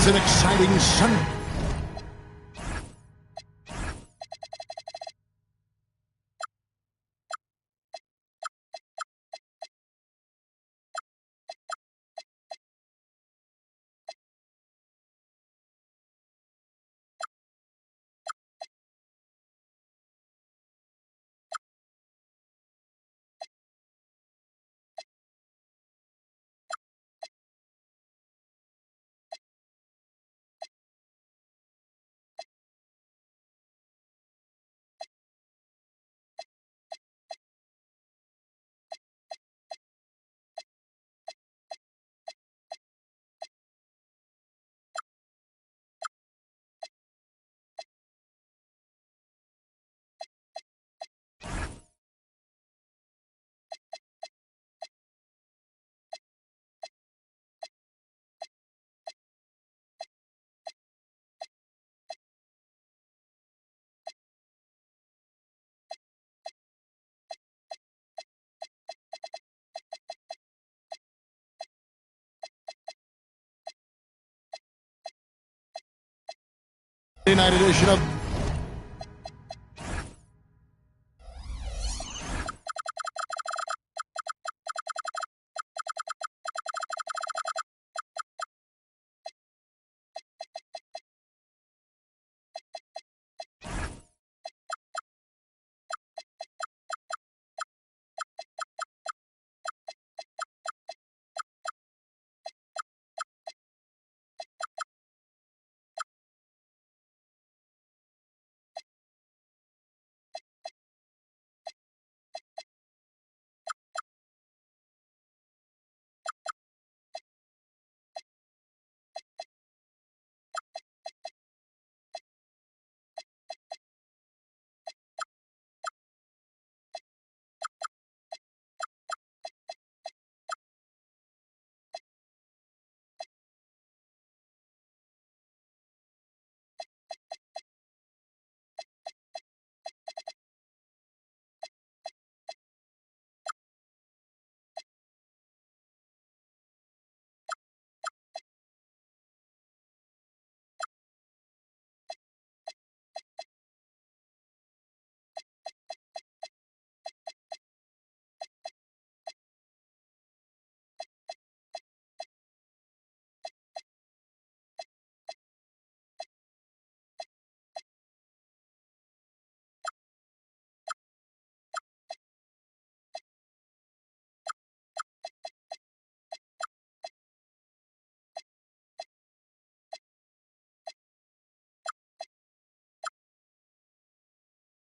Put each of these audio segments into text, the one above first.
It's an exciting Sunday. Night edition of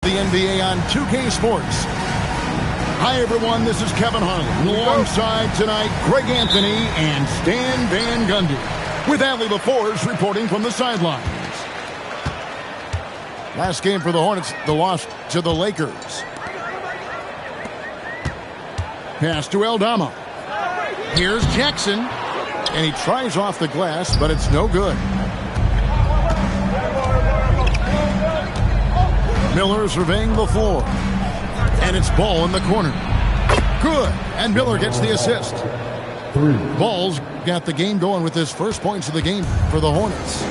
the NBA on 2K Sports. Hi, everyone. This is Kevin Harlan. Alongside tonight, Greg Anthony and Stan Van Gundy. With Adley LaForce reporting from the sidelines. Last game for the Hornets, the loss to the Lakers. Pass to Aldama. Here's Jackson. And he tries off the glass, but it's no good. Miller surveying the floor. And it's Ball in the corner. Good. And Miller gets the assist. Ball's got the game going with his first points of the game for the Hornets.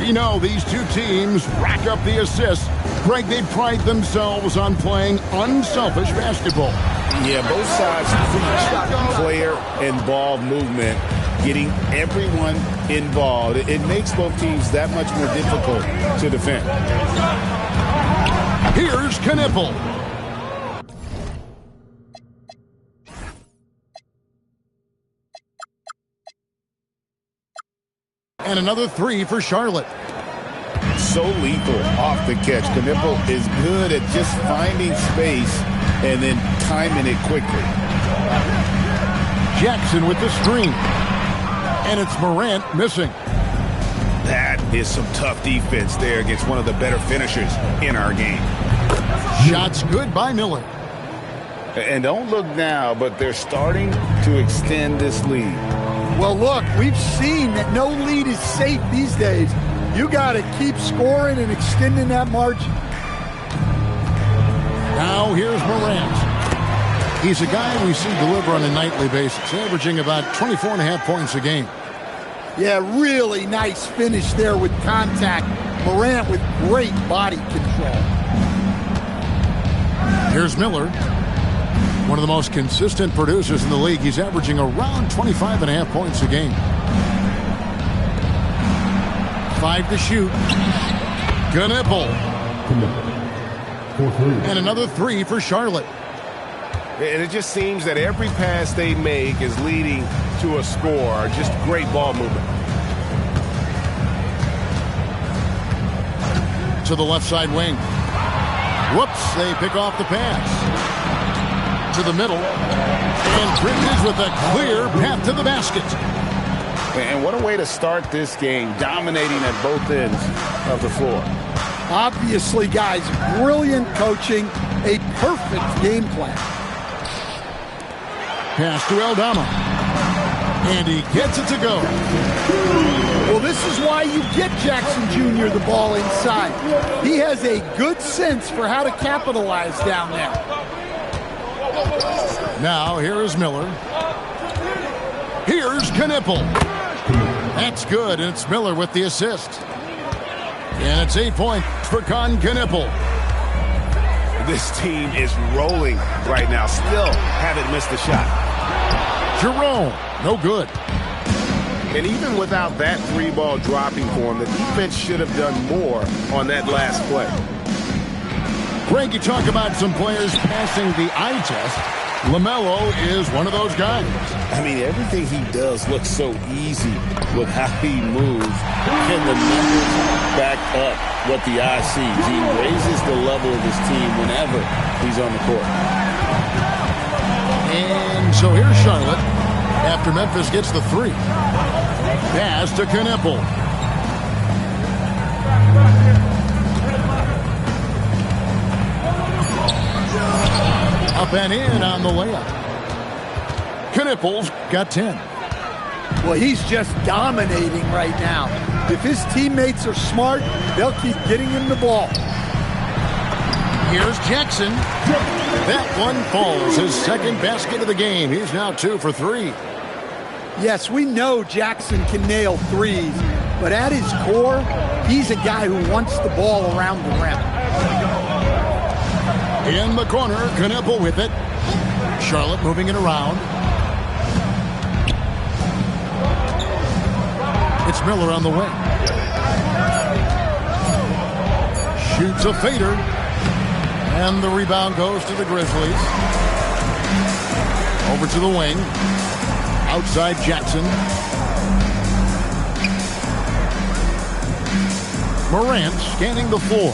You know, these two teams rack up the assists. Greg, they pride themselves on playing unselfish basketball. Yeah, both sides preach player-involved movement, getting everyone involved. It makes both teams that much more difficult to defend. Here's Knippel. And another three for Charlotte. So lethal off the catch. Knippel is good at just finding space and then timing it quickly. Jackson with the screen. And it's Morant missing. That is some tough defense there against one of the better finishers in our game. Shots good by Miller. And don't look now, but they're starting to extend this lead. Well, look, we've seen that no lead is safe these days. You got to keep scoring and extending that margin. Now here's Morant. He's a guy we see deliver on a nightly basis, averaging about 24.5 points a game. Yeah, really nice finish there with contact. Morant with great body control. Here's Miller. One of the most consistent producers in the league. He's averaging around 25.5 points a game. 5 to shoot. Knipple. And another 3 for Charlotte. And it just seems that every pass they make is leading to a score. Just great ball movement. To the left side wing. Whoops, they pick off the pass. To the middle. And Bridges with a clear path to the basket. And what a way to start this game, dominating at both ends of the floor. Obviously, guys, brilliant coaching, a perfect game plan. Pass to Aldama. And he gets it to go. Well, this is why you get Jackson Jr. the ball inside. He has a good sense for how to capitalize down there. Now, here is Miller. Here's Knipple. That's good, and it's Miller with the assist. And it's 8 points for Knipple. This team is rolling right now. Still haven't missed a shot. Jerome, no good. And even without that 3-ball dropping for him, the defense should have done more on that last play. Greg, you talk about some players passing the eye test. LaMelo is one of those guys. I mean, everything he does looks so easy with how he moves. Can the numbers back up what the eye sees? He raises the level of his team whenever he's on the court. And so here's Charlotte after Memphis gets the 3. Pass to Knipple. Up and in on the layup. Knipple's got 10. Well, he's just dominating right now. If his teammates are smart, they'll keep getting him the ball. Here's Jackson. That one falls. His second basket of the game. He's now 2 for 3. Yes, we know Jackson can nail threes, but at his core, he's a guy who wants the ball around the rim. In the corner, Knipple with it. Charlotte moving it around. It's Miller on the wing. Shoots a fader. And the rebound goes to the Grizzlies. Over to the wing. Outside Jackson. Morant scanning the floor.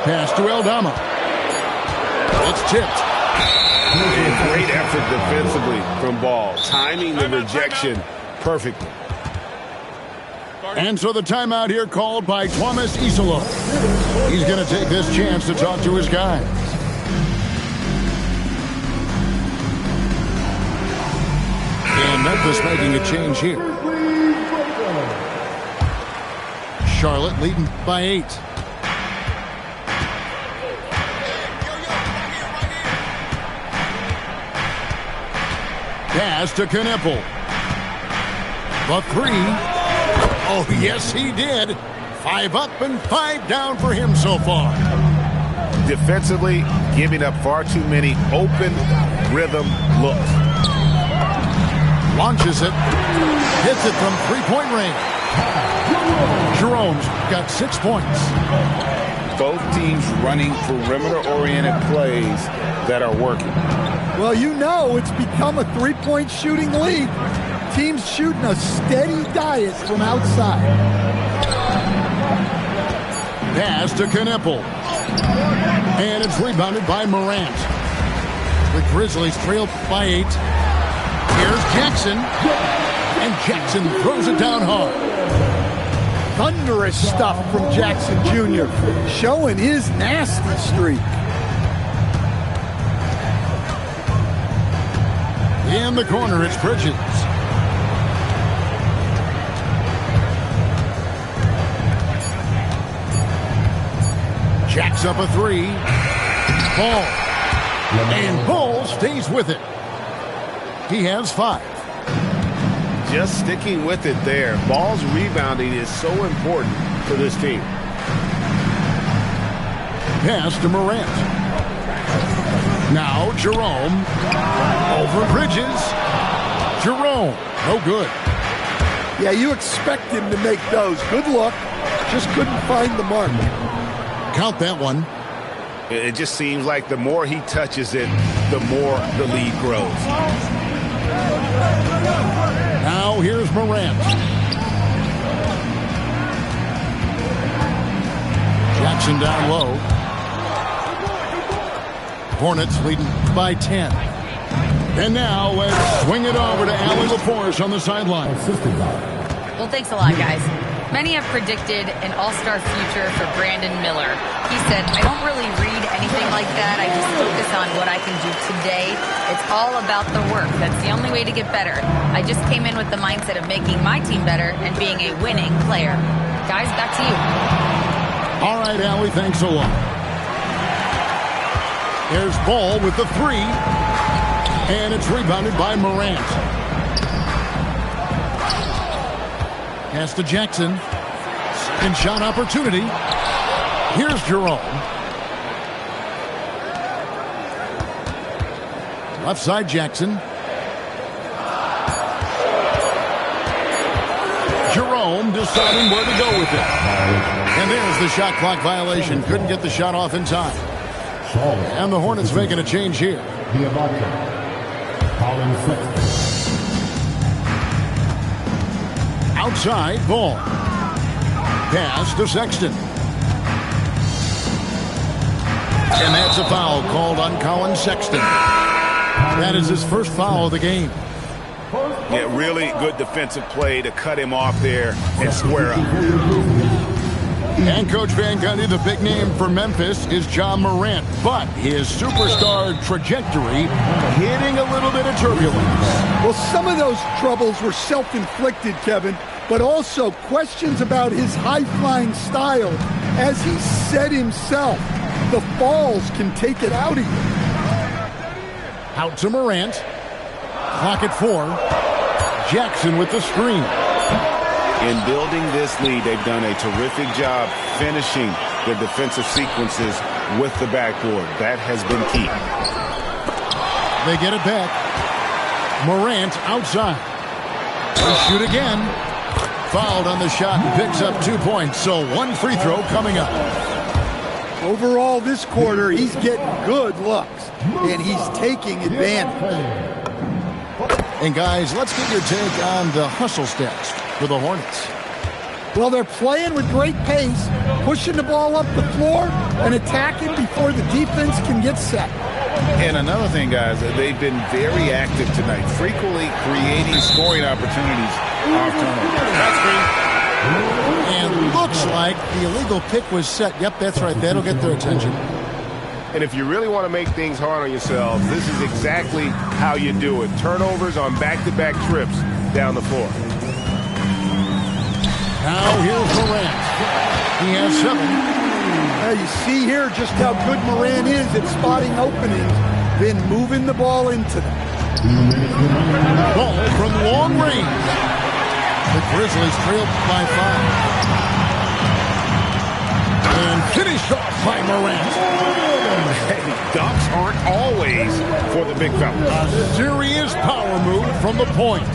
Pass to Aldama. It's tipped. And great effort defensively from Ball. Timing the rejection perfectly. And so the timeout here called by Thomas Isola. He's going to take this chance to talk to his guys. And Memphis making a change here. Charlotte leading by 8. Pass to Knipple. The 3. Oh, yes, he did. 5 up and 5 down for him so far. Defensively, giving up far too many open rhythm looks. Launches it. Hits it from 3-point range. Jerome's got 6 points. Both teams running perimeter-oriented plays that are working. Well, you know it's become a 3-point shooting league. Teams shooting a steady diet from outside. Pass to Knipple. And it's rebounded by Morant. The Grizzlies trail by 8. Here's Jackson. And Jackson throws it down hard. Thunderous stuff from Jackson Jr., showing his nasty streak. In the corner, it's Bridges. Jacks up a 3. Ball. And Ball stays with it. He has 5. Just sticking with it there. Ball's rebounding is so important for this team. Pass to Morant. Now Jerome. Over Bridges. Jerome. No good. Yeah, you expect him to make those. Good luck. Just couldn't find the mark. Count that one. It just seems like the more he touches it, the more the lead grows. Now here's Morant. Jackson down low. Hornets leading by 10. And now let's swing it over to Allie LaForce on the sideline. Well, thanks a lot, guys. Many have predicted an all-star future for Brandon Miller. He said, I don't really read anything like that. I just focus on what I can do today. It's all about the work. That's the only way to get better. I just came in with the mindset of making my team better and being a winning player. Guys, back to you. All right, Allie, thanks a lot. There's Ball with the 3. And it's rebounded by Morant. Pass to Jackson. Second shot opportunity. Here's Jerome. Left side Jackson. Jerome deciding where to go with it. And there's the shot clock violation. Couldn't get the shot off in time. And the Hornets making a change here. Outside, Ball. Pass to Sexton. And that's a foul called on Colin Sexton. That is his first foul of the game. Yeah, really good defensive play to cut him off there and square up. And Coach Van Gundy, the big name for Memphis is John Morant, but his superstar trajectory hitting a little bit of turbulence. Well, some of those troubles were self-inflicted, Kevin, but also questions about his high-flying style. As he said himself, the falls can take it out of you. Out to Morant. Clock at 4. Jackson with the screen. In building this lead, they've done a terrific job finishing their defensive sequences with the backboard. That has been key. They get it back. Morant outside. They shoot again. Fouled on the shot and picks up 2 points. So one free throw coming up. Overall, this quarter, he's getting good looks, and he's taking advantage. And guys, let's get your take on the hustle stats for the Hornets. Well, they're playing with great pace, pushing the ball up the floor and attacking before the defense can get set. And another thing, guys, they've been very active tonight, frequently creating scoring opportunities off turnover. And looks like the illegal pick was set. Yep, that's right. That'll get their attention. And if you really want to make things hard on yourselves, this is exactly how you do it. Turnovers on back-to-back trips down the floor. Now here's Morant. He has 7. Now you see here just how good Morant is at spotting openings, then moving the ball into them. Ball from long range. The Grizzlies trailed by 5. And finished off by Morant. Hey, dunks aren't always for the big fella. A serious power move from the point.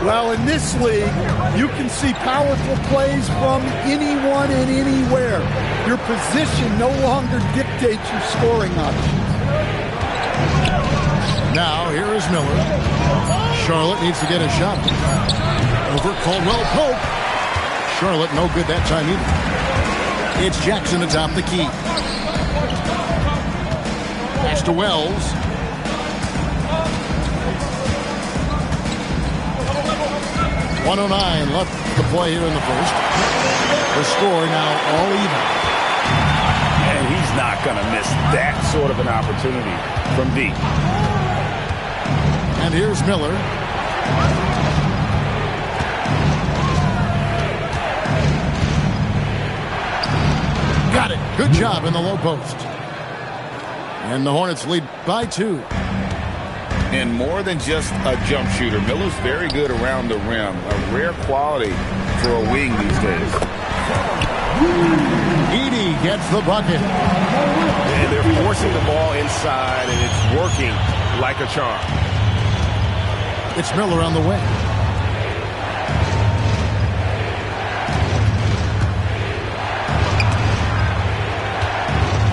Well, in this league, you can see powerful plays from anyone and anywhere. Your position no longer dictates your scoring options. Now, here is Miller. Charlotte needs to get a shot. Over Caldwell Pope. Charlotte no good that time either. It's Jackson atop the key. Pass to Wells. .109 left to play here in the first. The score now all even. And he's not going to miss that sort of an opportunity from deep. And here's Miller. Got it. Good job in the low post. And the Hornets lead by 2. And more than just a jump shooter, Miller's very good around the rim. A rare quality for a wing these days. Edey gets the bucket. And they're forcing the ball inside, and it's working like a charm. It's Miller on the wing.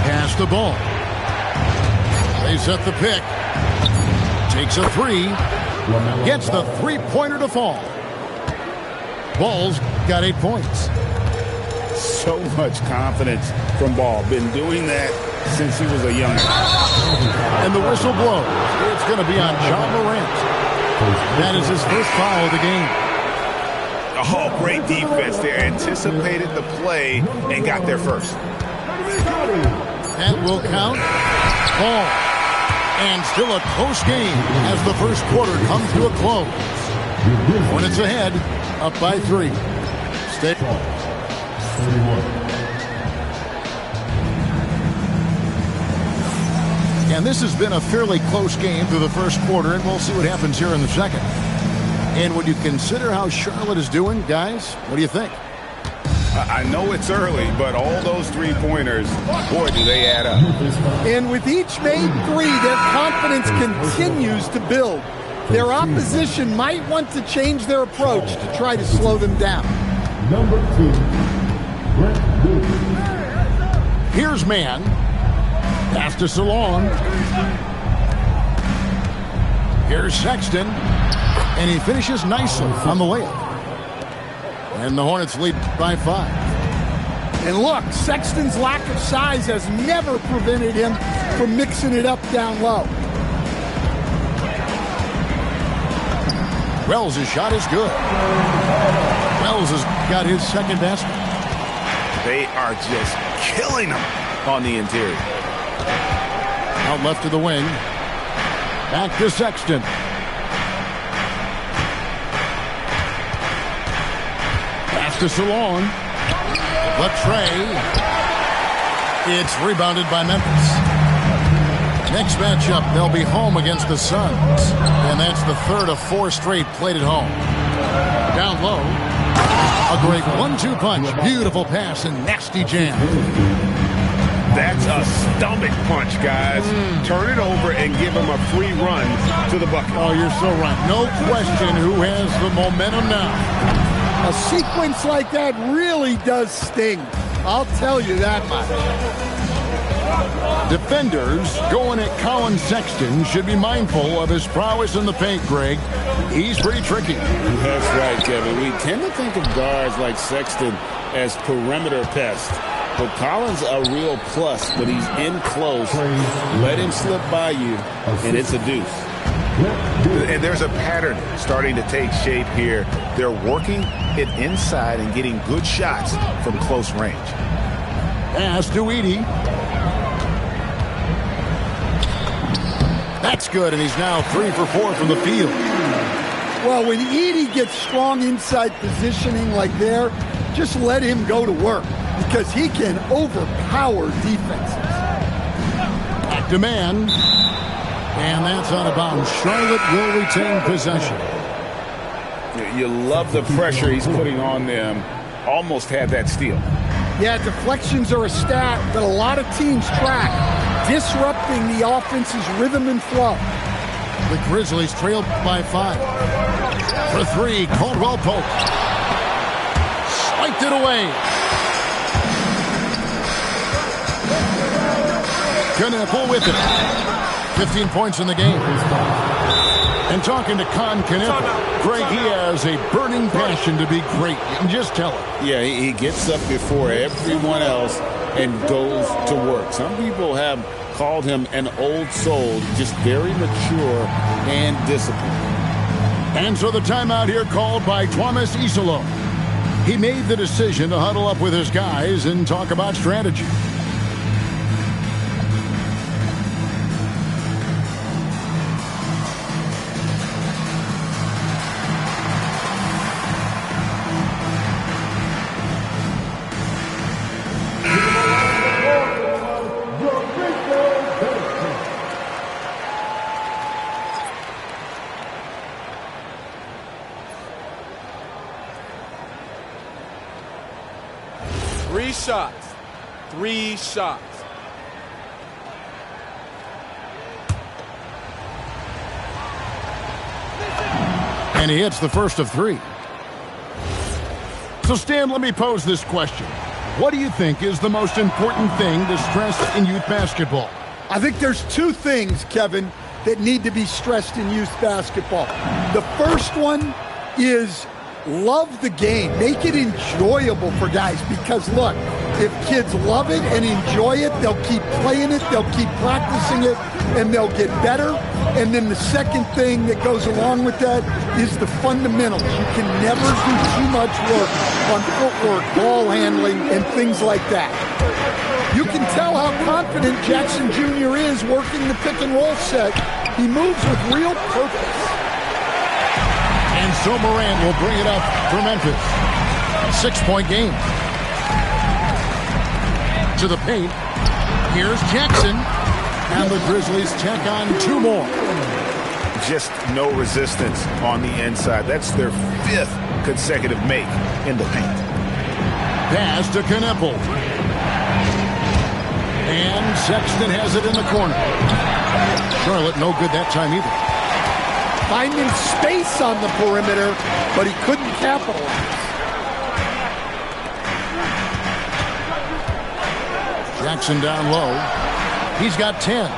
Pass the ball. They set the pick. Takes a three. Gets the three-pointer to fall. Ball's got 8 points. So much confidence from Ball. Been doing that since he was a young man. And the whistle blows. It's going to be on John Morant. That is his first foul of the game. Oh, great defense there. Anticipated the play and got there first. That will count. Ball. And still a close game as the first quarter comes to a close. Hornets ahead, up by 3. Stay. And this has been a fairly close game through the first quarter, and we'll see what happens here in the second. And when you consider how Charlotte is doing, guys, what do you think? I know it's early, but all those three-pointers, boy, do they add up. And with each made three, their confidence continues to build. Their opposition might want to change their approach to try to slow them down. Number 2, Here's man. Pass to Salon. Here's Sexton. And he finishes nicely on the layup. And the Hornets lead by 5. And look, Sexton's lack of size has never prevented him from mixing it up down low. Wells' shot is good. Wells has got his second basket. They are just killing them on the interior. Out left to the wing. Back to Sexton. Pass to Salon. Latre. It's rebounded by Memphis. Next matchup, they'll be home against the Suns. And that's the third of 4 straight played at home. Down low. A great 1-2 punch. Beautiful pass and nasty jam. That's a stomach punch, guys. Turn it over and give him a free run to the bucket. Oh, you're so right. No question who has the momentum now. A sequence like that really does sting. I'll tell you that much. Defenders going at Colin Sexton should be mindful of his prowess in the paint, Greg. He's pretty tricky. That's right, Kevin. We tend to think of guards like Sexton as perimeter pests. But Collins a real plus, but he's in close. Let him slip by you, and it's a deuce. And there's a pattern starting to take shape here. They're working it inside and getting good shots from close range. Pass to Edey. That's good, and he's now 3 for 4 from the field. Well, when Edey gets strong inside positioning like there, just let him go to work because he can overpower defenses. Back to man. And that's out of bounds. Charlotte will retain possession. You love the pressure he's putting on them. Almost had that steal. Yeah, deflections are a stat that a lot of teams track, disrupting the offense's rhythm and flow. The Grizzlies trailed by 5. For 3, Caldwell Pope. Swiped it away. Knueppel with it. 15 points in the game. And talking to Con Knueppel, Greg, he has a burning passion to be great. You can just tell it. Yeah, he gets up before everyone else and goes to work. Some people have called him an old soul, just very mature and disciplined. And so the timeout here called by Thomas Isolo. He made the decision to huddle up with his guys and talk about strategy. 3 shots. 3 shots. And he hits the first of 3. So, Stan, let me pose this question. What do you think is the most important thing to stress in youth basketball? I think there's 2 things, Kevin, that need to be stressed in youth basketball. The first one is love the game. Make it enjoyable for guys because, look, if kids love it and enjoy it, they'll keep playing it, they'll keep practicing it, and they'll get better. And then the second thing that goes along with that is the fundamentals. You can never do too much work on footwork, ball handling, and things like that. You can tell how confident Jackson Jr. is working the pick and roll set. He moves with real purpose. And so Morant will bring it up for Memphis. 6-point game. To the paint. Here's Jackson. And the Grizzlies check on 2 more. Just no resistance on the inside. That's their 5th consecutive make in the paint. Pass to Kneppel. And Sexton has it in the corner. Charlotte no good that time either. Finding space on the perimeter, but he couldn't capitalize. Jackson down low. He's got 10.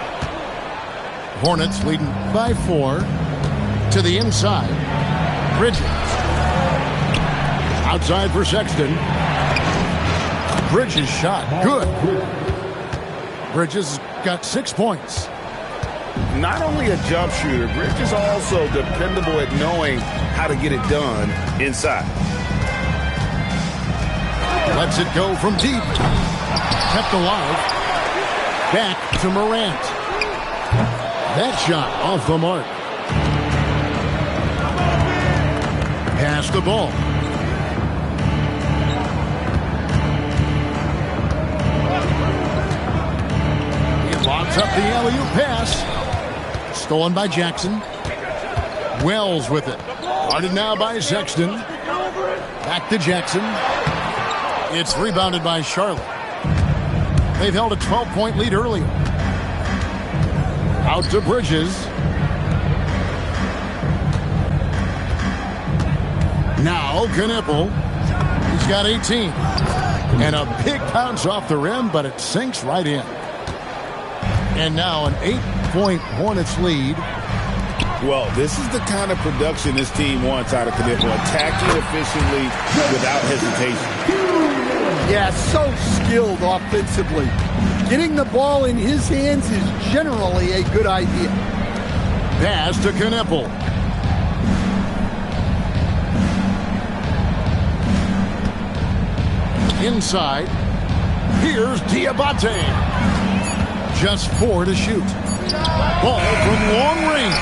Hornets leading by 4. To the inside. Bridges. Outside for Sexton. Bridges shot. Good. Bridges got 6 points. Not only a jump shooter, Bridges also dependable at knowing how to get it done inside. Lets it go from deep. Kept alive. Back to Morant. That shot off the mark. Pass the ball. He locks up the alley-oop pass. Stolen by Jackson. Wells with it. Guarded now by Sexton. Back to Jackson. It's rebounded by Charlotte. They've held a 12-point lead earlier. Out to Bridges. Now Kneppel. He's got 18. And a big bounce off the rim, but it sinks right in. And now an 8-point Hornets lead. Well, this is the kind of production this team wants out of Kneppel. Attacking efficiently without hesitation. Yeah, so skilled offensively. Getting the ball in his hands is generally a good idea. Pass to Kneppel. Inside. Here's Diabate. Just 4 to shoot. Ball from long range.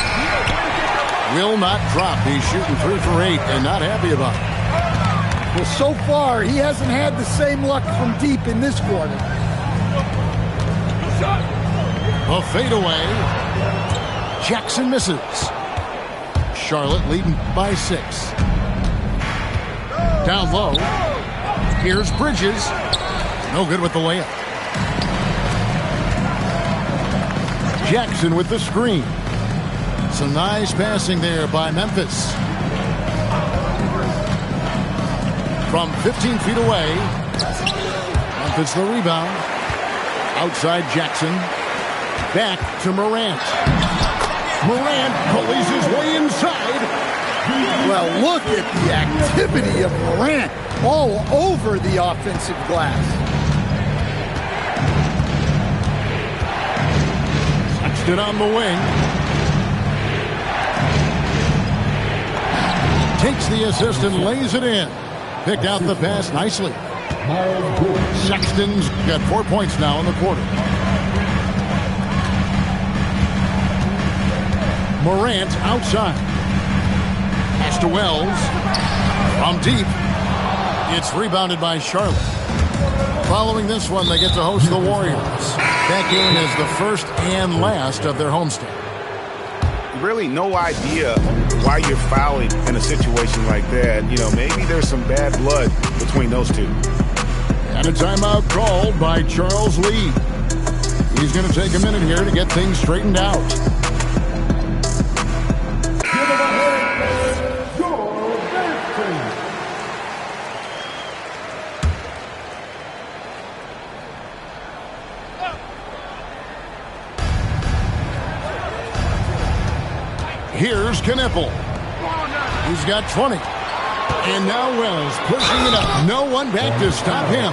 Will not drop. He's shooting 3 for 8 and not happy about it. Well, so far, he hasn't had the same luck from deep in this quarter. A fadeaway. Jackson misses. Charlotte leading by 6. Down low. Here's Bridges. No good with the layup. Jackson with the screen. Some nice passing there by Memphis. From 15 feet away. Memphis the rebound. Outside Jackson. Back to Morant. Morant pulleys his way inside. Well, look at the activity of Morant all over the offensive glass. Sexton on the wing. Takes the assist and lays it in. Picked out the pass nicely. Sexton's got 4 points now in the quarter. Morant outside. Pass to Wells. From deep. It's rebounded by Charlotte. Following this one, they get to host the Warriors. That game is the first and last of their homestand. Really no idea why you're fouling in a situation like that. You know, maybe there's some bad blood between those two. And a timeout called by Charles Lee. He's going to take a minute here to get things straightened out. Here's Knippel. He's got 20. And now Wells pushing it up. No one back to stop him.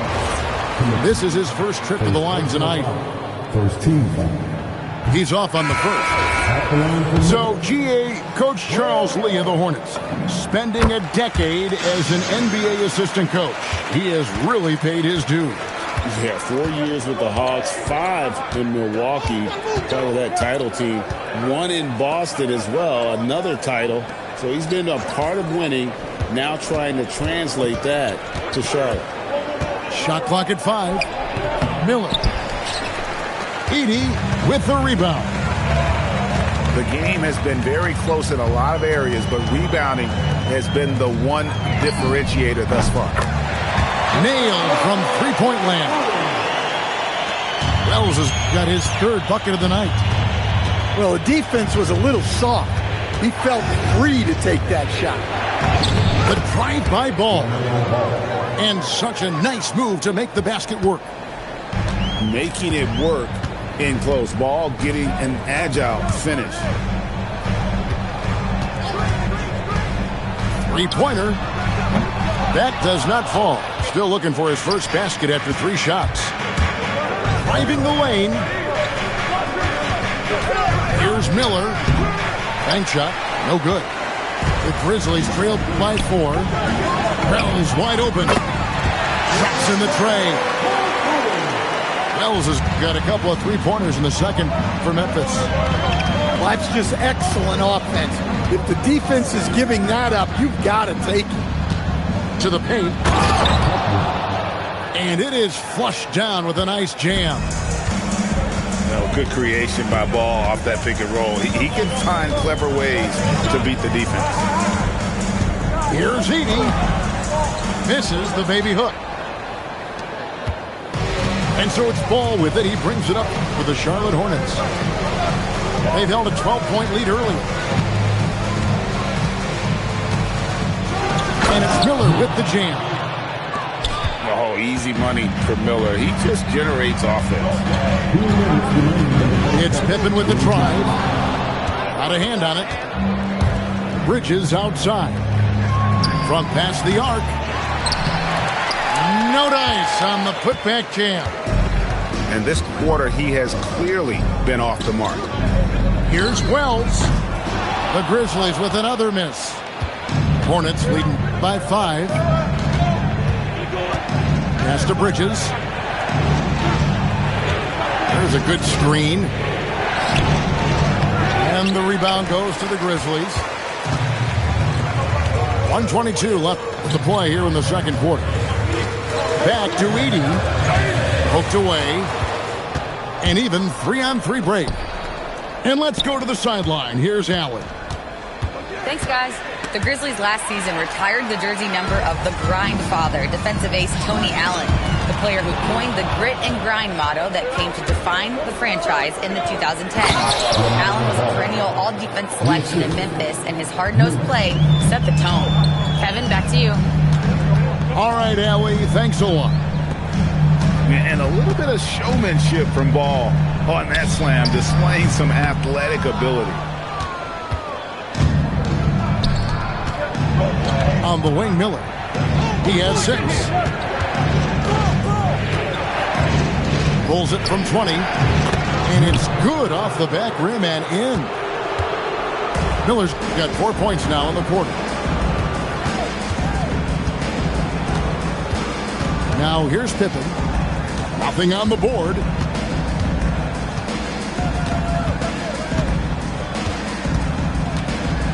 This is his first trip to the line tonight. First team. He's off on the first. So, GA, Coach Charles Lee of the Hornets, spending a decade as an NBA assistant coach. He has really paid his dues. Yeah, 4 years with the Hawks, 5 in Milwaukee, part of that title team. 1 in Boston as well, another title. So he's been a part of winning, now trying to translate that to Charlotte. Shot clock at 5. Miller. Edey with the rebound. The game has been very close in a lot of areas, but rebounding has been the one differentiator thus far. Nailed from three-point land. Wells has got his third bucket of the night. Well, the defense was a little soft. He felt free to take that shot. The drive-by ball. And such a nice move to make the basket work. Making it work in close ball, getting an agile finish. Three-pointer. That does not fall. Still looking for his first basket after 3 shots. Driving the lane. Here's Miller. Bank shot. No good. The Grizzlies trailed by 4. Brown's wide open. Drops in the tray. Wells has got a couple of three-pointers in the second for Memphis. Well, that's just excellent offense. If the defense is giving that up, you've got to take it. To the paint. And it is flushed down with a nice jam. Good creation by Ball off that pick and roll. He can find clever ways to beat the defense. Here's Edey. Misses the baby hook. And so it's Ball with it. He brings it up for the Charlotte Hornets. They've held a 12-point lead early. And it's Miller with the jam. Oh, easy money for Miller. He just generates offense. It's Pippen with the drive. Out of hand on it. Bridges outside. From past the arc. No dice on the putback jam. And this quarter, he has clearly been off the mark. Here's Wells. The Grizzlies with another miss. Hornets leading by 5. Pass to Bridges. There's a good screen. And the rebound goes to the Grizzlies. 1:22 left to play here in the second quarter. Back to Edey. Poked away. And even 3-on-3 break. And let's go to the sideline. Here's Allen. Thanks, guys. The Grizzlies last season retired the jersey number of the grind father, defensive ace Tony Allen, the player who coined the grit and grind motto that came to define the franchise in the 2010s. Allen was a perennial all-defense selection in Memphis, and his hard-nosed play set the tone. Kevin, back to you. All right, Allie, thanks a lot. And a little bit of showmanship from Ball on that slam, displaying some athletic ability. On the wing, Miller. He has 6. Pulls it from 20. And it's good off the back rim and in. Miller's got 4 points now in the quarter. Now here's Pippen. Nothing on the board.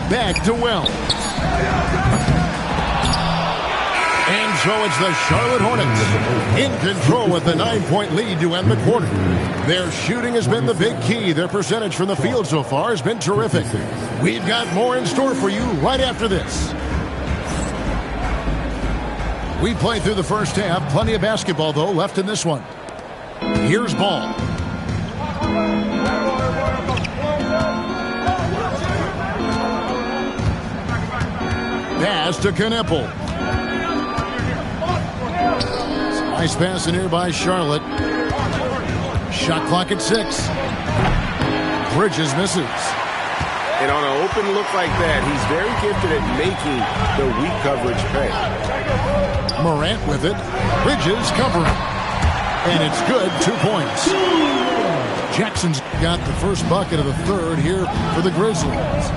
Back to Wells. And so it's the Charlotte Hornets in control with the 9-point lead to end the quarter. Their shooting has been the big key. Their percentage from the field so far has been terrific. We've got more in store for you right after this. We played through the first half. Plenty of basketball, though, left in this one. Here's ball. Pass to Knipple. Nice pass in here by Charlotte. Shot clock at 6. Bridges misses. And on an open look like that, he's very gifted at making the weak coverage pay. Morant with it. Bridges covering. And it's good. 2 points. Jackson's got the first bucket of the third here for the Grizzlies.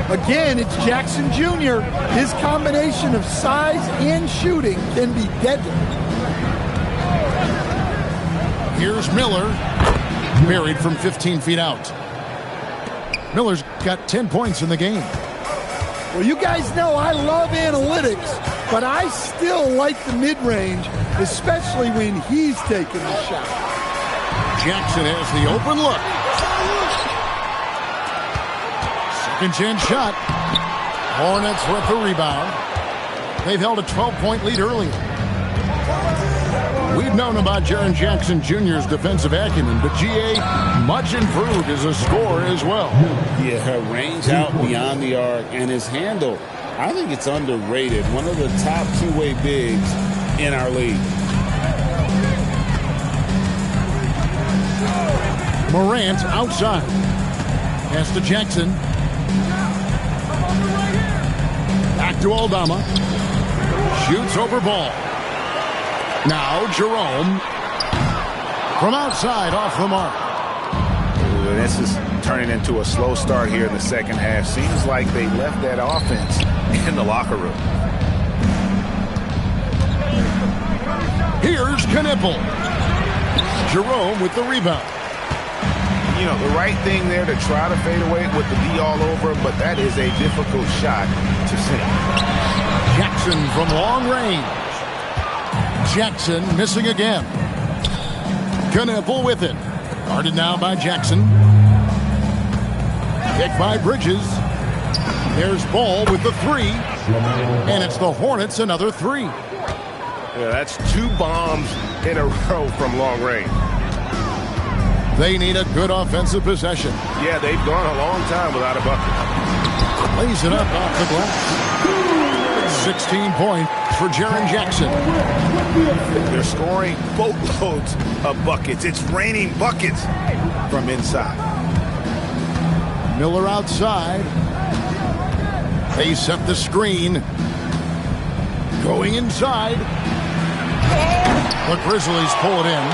Again, it's Jackson Jr. His combination of size and shooting can be deadly. Here's Miller. Buried from 15 feet out. Miller's got 10 points in the game. Well, you guys know I love analytics, but I still like the mid-range, especially when he's taking the shot. Jackson has the open look. Second chance shot. Hornets with the rebound. They've held a 12-point lead earlier. We've known about Jaren Jackson Jr.'s defensive acumen, but G.A. much improved as a scorer as well. Yeah, her range out beyond the arc and his handle, I think it's underrated. One of the top two-way bigs in our league. Morant outside. Pass to Jackson. Back to Aldama. Shoots over ball. Now Jerome. From outside, off the mark. Ooh, this is turning into a slow start here in the second half. Seems like they left that offense in the locker room. Here's Knipple. Jerome with the rebound. You know, the right thing there to try to fade away with the D all over, but that is a difficult shot to sink. Jackson from long range. Jackson missing again. Knipple with it. Guarded now by Jackson. Kick by Bridges. There's Ball with the 3. And it's the Hornets another 3. Yeah, that's 2 bombs in a row from long range. They need a good offensive possession. Yeah, they've gone a long time without a bucket. Lays it up off the glass. 16 points for Jaren Jackson. They're scoring boatloads of buckets. It's raining buckets from inside. Miller outside. They set the screen. Going inside. The Grizzlies pull it in.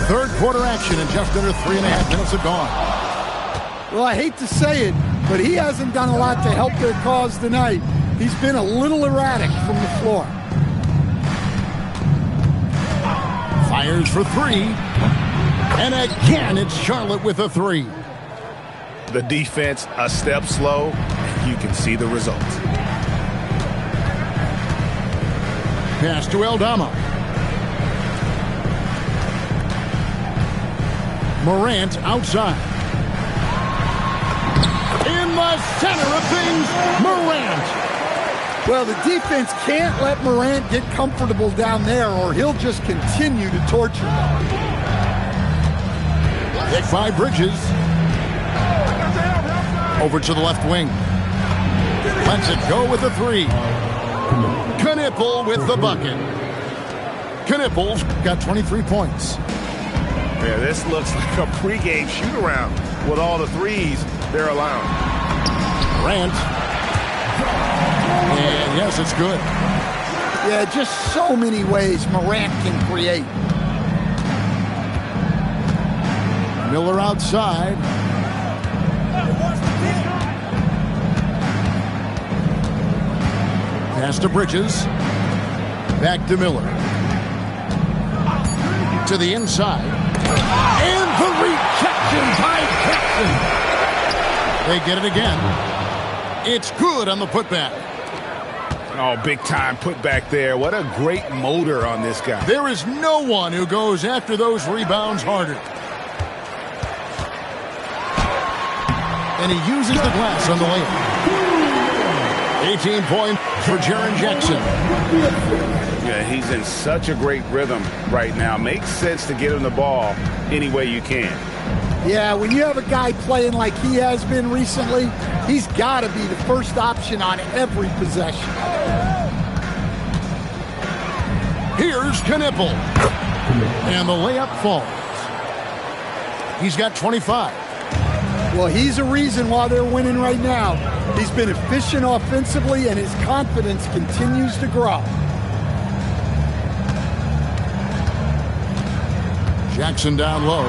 Third quarter action and just under 3.5 minutes have gone. Well, I hate to say it, but he hasn't done a lot to help their cause tonight. He's been a little erratic from the floor. Fires for 3. And again, it's Charlotte with a 3. The defense a step slow. You can see the results. Pass to Aldama. Morant outside. In the center of things, Morant. Well, the defense can't let Morant get comfortable down there or he'll just continue to torture them. Kick by Bridges. Over to the left wing. Lets it go with a 3. Knipple with the bucket. Knipple's got 23 points. Yeah, this looks like a pregame shoot-around with all the threes they're allowing. Grant. And yes, it's good. Yeah, just so many ways Morant can create. Miller outside. Pass to Bridges. Back to Miller. To the inside. And the rejection by Jackson. They get it again. It's good on the putback. Oh, big-time putback there. What a great motor on this guy. There is no one who goes after those rebounds harder. and he uses the glass on the layup. 18 points for Jaren Jackson. Yeah, he's in such a great rhythm right now. Makes sense to get him the ball any way you can. Yeah, when you have a guy playing like he has been recently, he's got to be the first option on every possession. Here's Knipple. And the layup falls. He's got 25. Well, he's a reason why they're winning right now. He's been efficient offensively, and his confidence continues to grow. Jackson down low.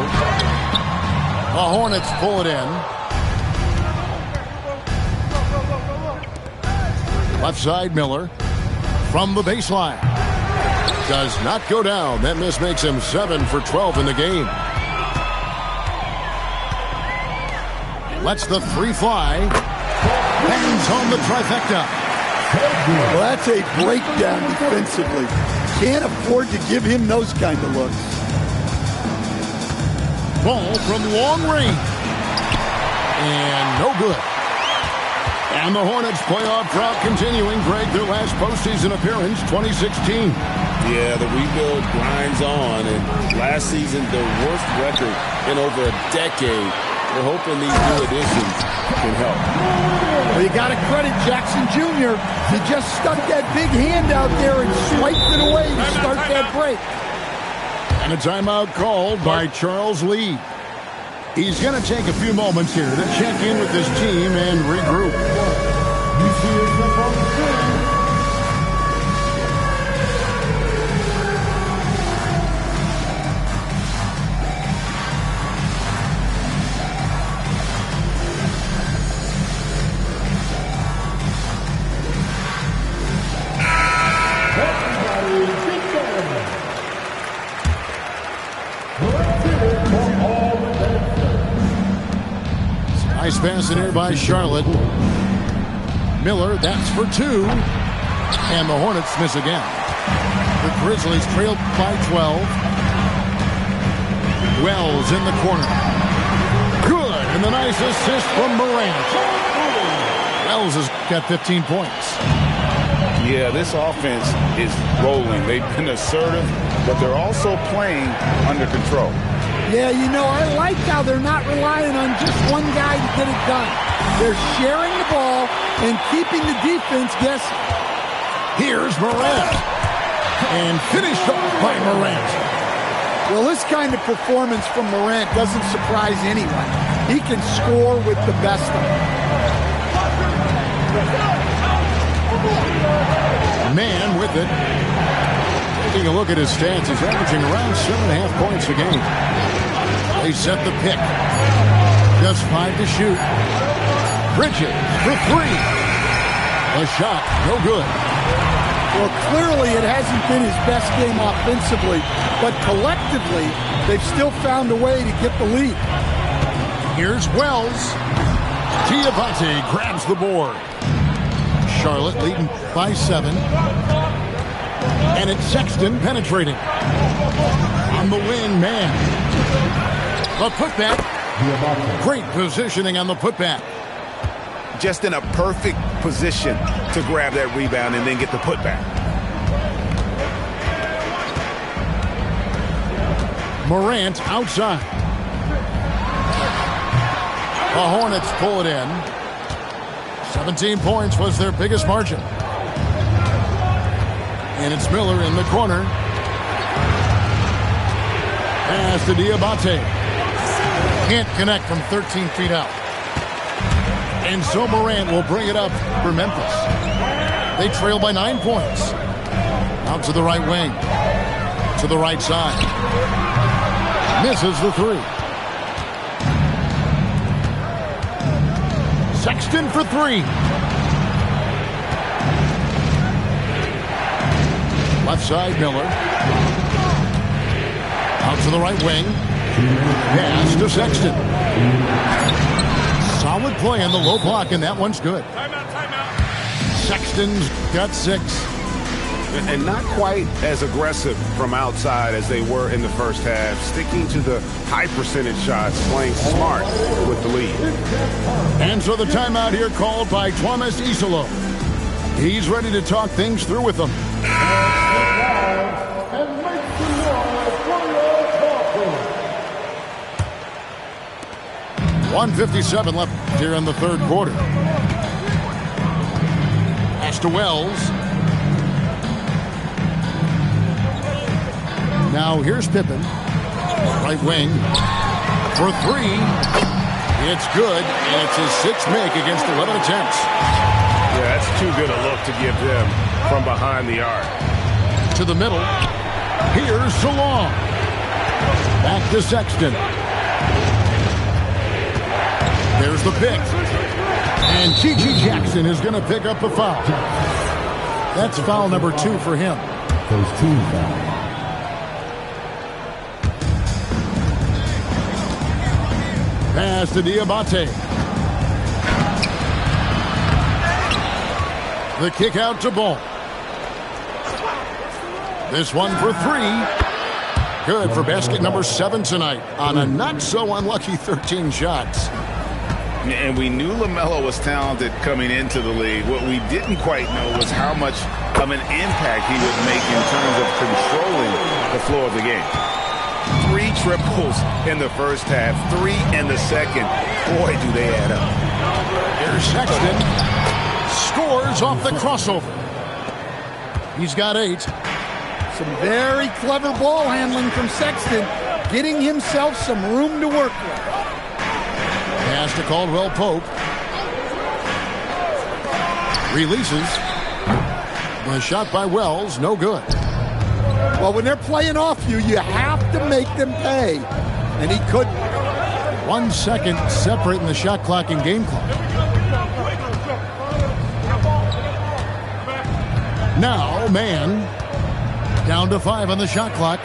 The Hornets pull it in. Left side, Miller. From the baseline. Does not go down. That miss makes him 7 for 12 in the game. Lets the three fly. Bangs home the trifecta. Well, that's a breakdown defensively. Can't afford to give him those kind of looks. Ball from long range. And no good. And the Hornets playoff drought continuing. Greg, their last postseason appearance, 2016. Yeah, the rebuild grinds on. And last season, their worst record in over a decade. We're hoping these new additions can help. Well, you got to credit Jackson Jr. He just stuck that big hand out there and swiped it away to start that break. And a timeout called by Charles Lee. He's going to take a few moments here to check in with his team and regroup. Nice pass in here by Charlotte. Miller, that's for two. And the Hornets miss again. The Grizzlies trail by 12. Wells in the corner. Good. And the nice assist from Morant. Wells has got 15 points. Yeah, this offense is rolling. They've been assertive, but they're also playing under control. Yeah, you know, I like how they're not relying on just one guy to get it done. They're sharing the ball and keeping the defense guessing. Here's Morant. And finished off by Morant. Well, this kind of performance from Morant doesn't surprise anyone. He can score with the best of them. Man with it. Taking a look at his stats, he's averaging around 7.5 points a game. They set the pick. Just 5 to shoot. Bridges for 3. A shot, no good. Well, clearly it hasn't been his best game offensively, but collectively, they've still found a way to get the lead. Here's Wells. Diabate grabs the board. Charlotte leading by 7. And it's Sexton penetrating. On the wing, man. The putback. Great positioning on the putback. Just in a perfect position to grab that rebound and then get the putback. Morant outside. The Hornets pull it in. 17 points was their biggest margin. And it's Miller in the corner. Pass to Diabate. Can't connect from 13 feet out. And so Morant will bring it up for Memphis. They trail by 9 points. Out to the right wing. To the right side. Misses the 3. Sexton for 3. Left side, Miller. Out to the right wing. Pass to Sexton. Solid play on the low block, and that one's good. Timeout. Sexton's got 6. And not quite as aggressive from outside as they were in the first half, sticking to the high percentage shots, playing smart with the lead. And so the timeout here called by Thomas Isolo. He's ready to talk things through with them. 1:57 left here in the third quarter. Pass to Wells. Now here's Pippen. Right wing for three. It's good, and it's his sixth make against 11 attempts. Yeah, that's too good a look to give them from behind the arc. To the middle. Here's Salong. Back to Sexton. There's the pick. And G.G. Jackson is going to pick up a foul. That's foul number 2 for him. Those team fouls. Pass to Diabate. The kick out to Ball. This one for 3. Good for basket number 7 tonight on a not-so-unlucky 13 shots. And we knew LaMelo was talented coming into the league. What we didn't quite know was how much of an impact he would make in terms of controlling the flow of the game. 3 triples in the first half, 3 in the second. Boy, do they add up. Here's Sexton. Scores off the crossover. He's got 8. Some very clever ball handling from Sexton, getting himself some room to work with. Pass to Caldwell Pope. Releases. The shot by Wells, no good. Well, when they're playing off you, you have to make them pay. And he couldn't. 1 second separating the shot clock and game clock. Now, man. Down to 5 on the shot clock.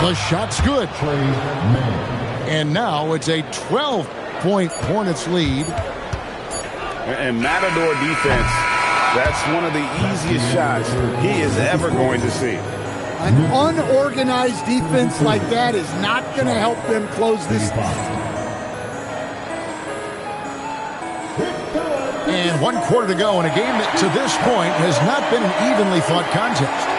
The shot's good. And now it's a 12-point Hornets lead. And Matador defense, that's one of the easiest shots he is ever going to see. An unorganized defense like that is not going to help them close this. And 1 quarter to go in a game that to this point has not been an evenly fought contest.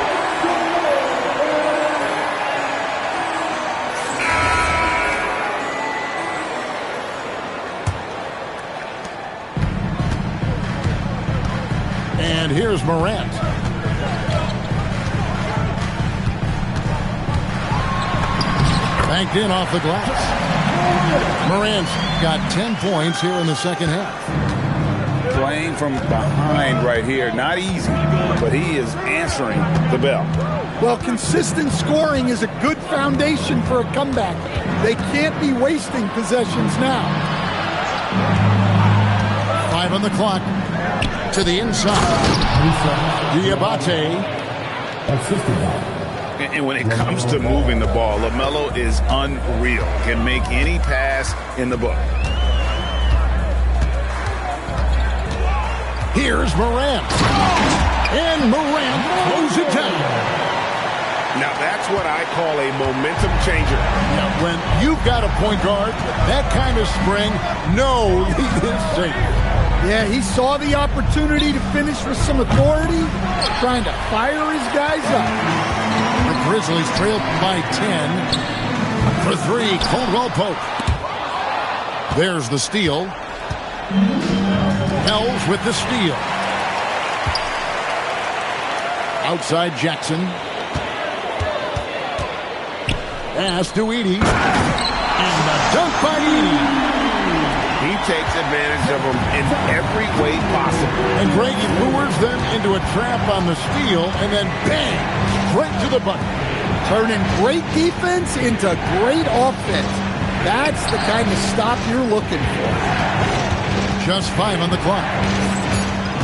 And here's Morant. Banked in off the glass. Morant's got 10 points here in the second half. Playing from behind right here, not easy, but he is answering the bell. Well, consistent scoring is a good foundation for a comeback. They can't be wasting possessions now. 5 on the clock. To the inside. Diabate. And when it comes to moving the ball, LaMelo is unreal. Can make any pass in the book. Here's Morant. And Morant throws it down. Now that's what I call a momentum changer. Now, when you've got a point guard, that kind of spring, no lead is safe. Yeah, he saw the opportunity to finish with some authority, trying to fire his guys up. The Grizzlies trailed by 10. For 3, Caldwell Pope. There's the steal. Wells with the steal. Outside Jackson. Pass to Edey. And the dunk by Edey. He takes advantage of them in every way possible. And Greg lures them into a trap on the steal, and then bang, straight to the bucket. Turning great defense into great offense. That's the kind of stop you're looking for. Just 5 on the clock.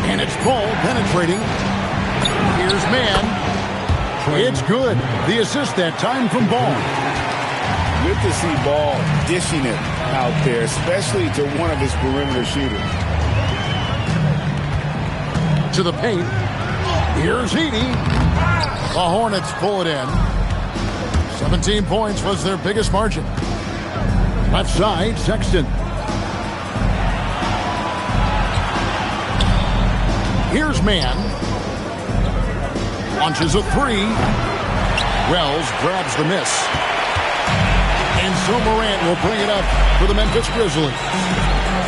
And it's Ball penetrating. Here's Man. It's good. The assist that time from Ball. Good to see Ball dishing it out there, especially to one of his perimeter shooters. To the paint. Here's Heaney. The Hornets pull it in. 17 points was their biggest margin. Left side, Sexton. Here's Mann. Launches a three. Wells grabs the miss. And so Morant will bring it up for the Memphis Grizzlies.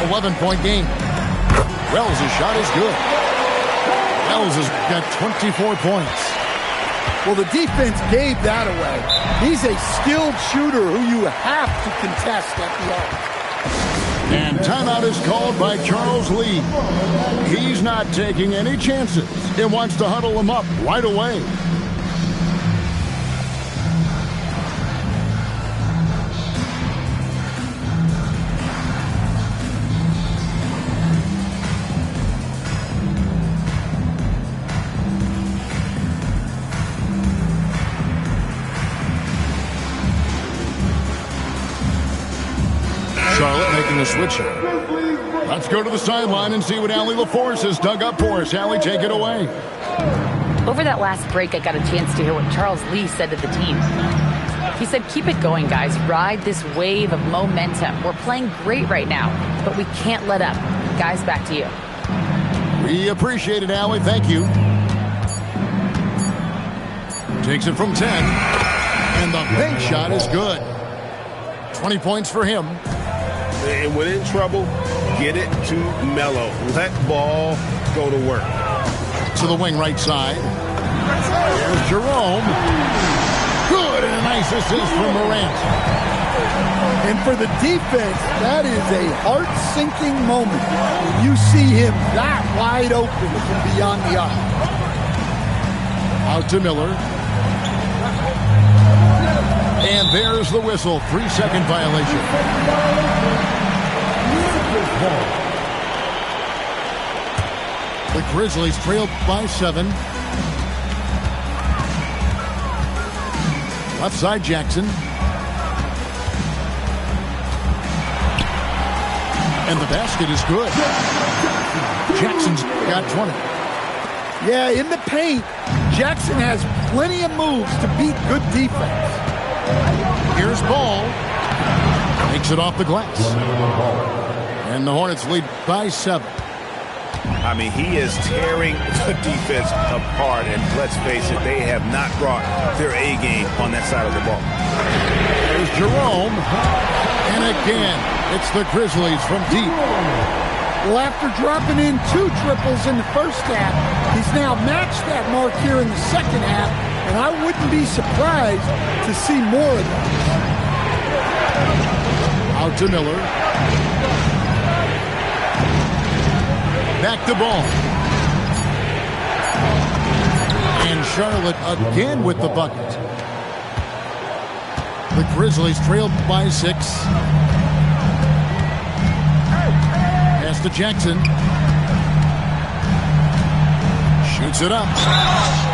11-point game. Wells' shot is good. Wells has got 24 points. Well, the defense gave that away. He's a skilled shooter who you have to contest at the arc. And timeout is called by Charles Lee. He's not taking any chances. He wants to huddle him up right away. Charlotte making the switch here. Let's go to the sideline and see what Allie LaForce has dug up for us. Allie, take it away. Over that last break, I got a chance to hear what Charles Lee said to the team. He said, keep it going, guys. Ride this wave of momentum. We're playing great right now, but we can't let up. Guys, back to you. We appreciate it, Allie. Thank you. Takes it from 10. And the bank shot is good. 20 points for him. And when in trouble, get it to Melo. Let ball go to work. To the wing right side. There's Jerome. Good, and a nice assist from Morant. And for the defense, that is a heart-sinking moment. You see him that wide open from beyond the arc. Out to Miller. And there's the whistle. 3-second violation. The Grizzlies trailed by 7. Left side, Jackson. And the basket is good. Jackson's got 20. Yeah, in the paint, Jackson has plenty of moves to beat good defense. Here's Ball. Takes it off the glass. And the Hornets lead by 7. I mean, he is tearing the defense apart. And let's face it, they have not brought their A game on that side of the ball. There's Jerome. And again, it's the Grizzlies from deep. Well, after dropping in 2 triples in the first half, he's now matched that mark here in the second half. And I wouldn't be surprised to see more of that. Out to Miller. Back to Ball. And Charlotte again with the bucket. The Grizzlies trailed by 6. Pass to Jackson. Shoots it up.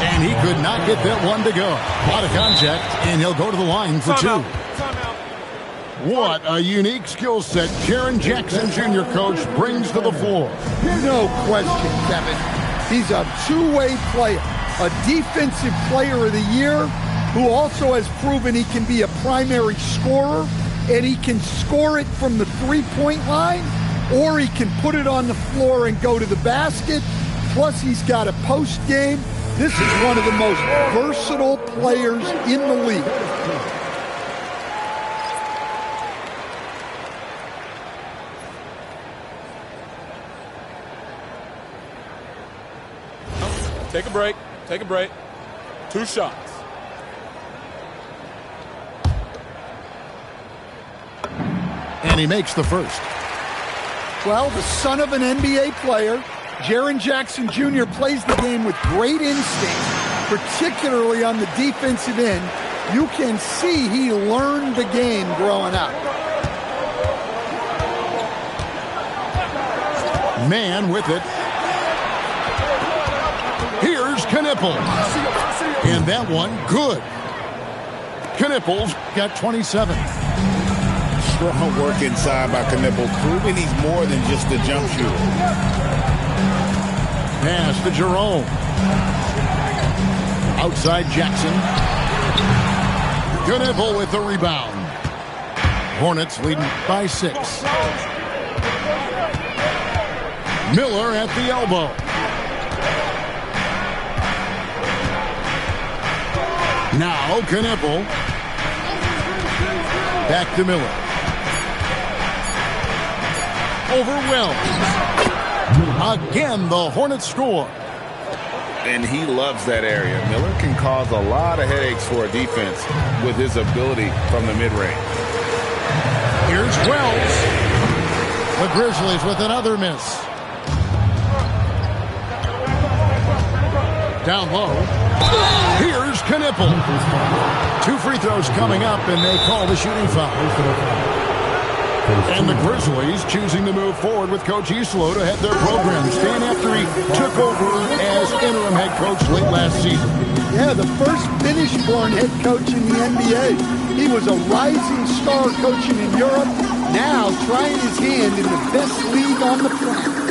And he could not get that one to go. A lot of contact, and he'll go to the line for 2. What a unique skill set Jaren Jackson Jr. coach brings to the floor. No question, Kevin. He's a two-way player, a defensive player of the year who also has proven he can be a primary scorer, and he can score it from the three-point line, or he can put it on the floor and go to the basket. Plus, he's got a post game. This is one of the most versatile players in the league. Take a break. Take a break. 2 shots. And he makes the first. Well, the son of an NBA player, Jaren Jackson Jr. plays the game with great instinct, particularly on the defensive end. You can see he learned the game growing up. Man with it. Here's Knippel. And that one, good. Knippel's got 27. Strong work inside by Knippel, proving he's more than just a jump shooter. Pass to Jerome. Outside Jackson. Knipple with the rebound. Hornets leading by 6. Miller at the elbow. Now Knipple. Back to Miller. Overwhelmed. Again, the Hornets score. And he loves that area. Miller can cause a lot of headaches for a defense with his ability from the mid-range. Here's Wells. The Grizzlies with another miss. Down low. Here's Knipple. 2 free throws coming up, and they call the shooting foul. And the Grizzlies choosing to move forward with Coach Islo to head their program. Stan after he took over as interim head coach late last season. Yeah, the first Finnish-born head coach in the NBA. He was a rising star coaching in Europe, now trying his hand in the best league on the planet.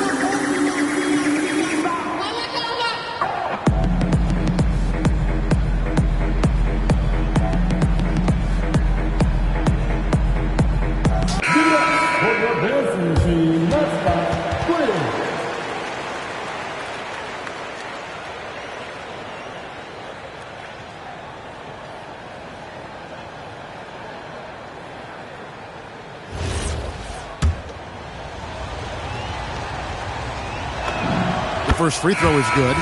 First free throw is good.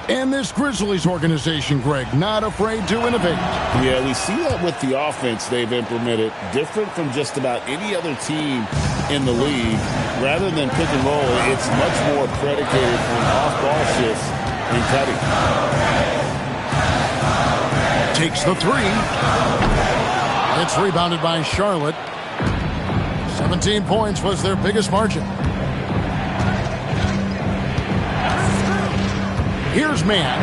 And this Grizzlies organization, Greg, not afraid to innovate. Yeah, we see that with the offense they've implemented, different from just about any other team in the league. Rather than pick and roll, it's much more predicated on off-ball shifts and cutting. Takes the 3. It's rebounded by Charlotte. 17 points was their biggest margin. Here's Mann.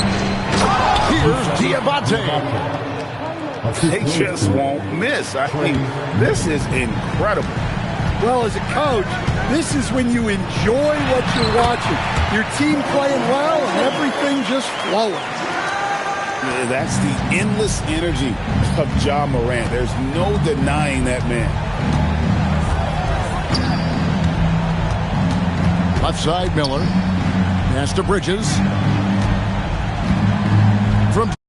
Here's Diabate. They just won't miss. I mean, this is incredible. Well, as a coach, this is when you enjoy what you're watching. Your team playing well and everything just flowing. That's the endless energy of Ja Morant. There's no denying that man. Left side, Miller. Pass to Bridges. From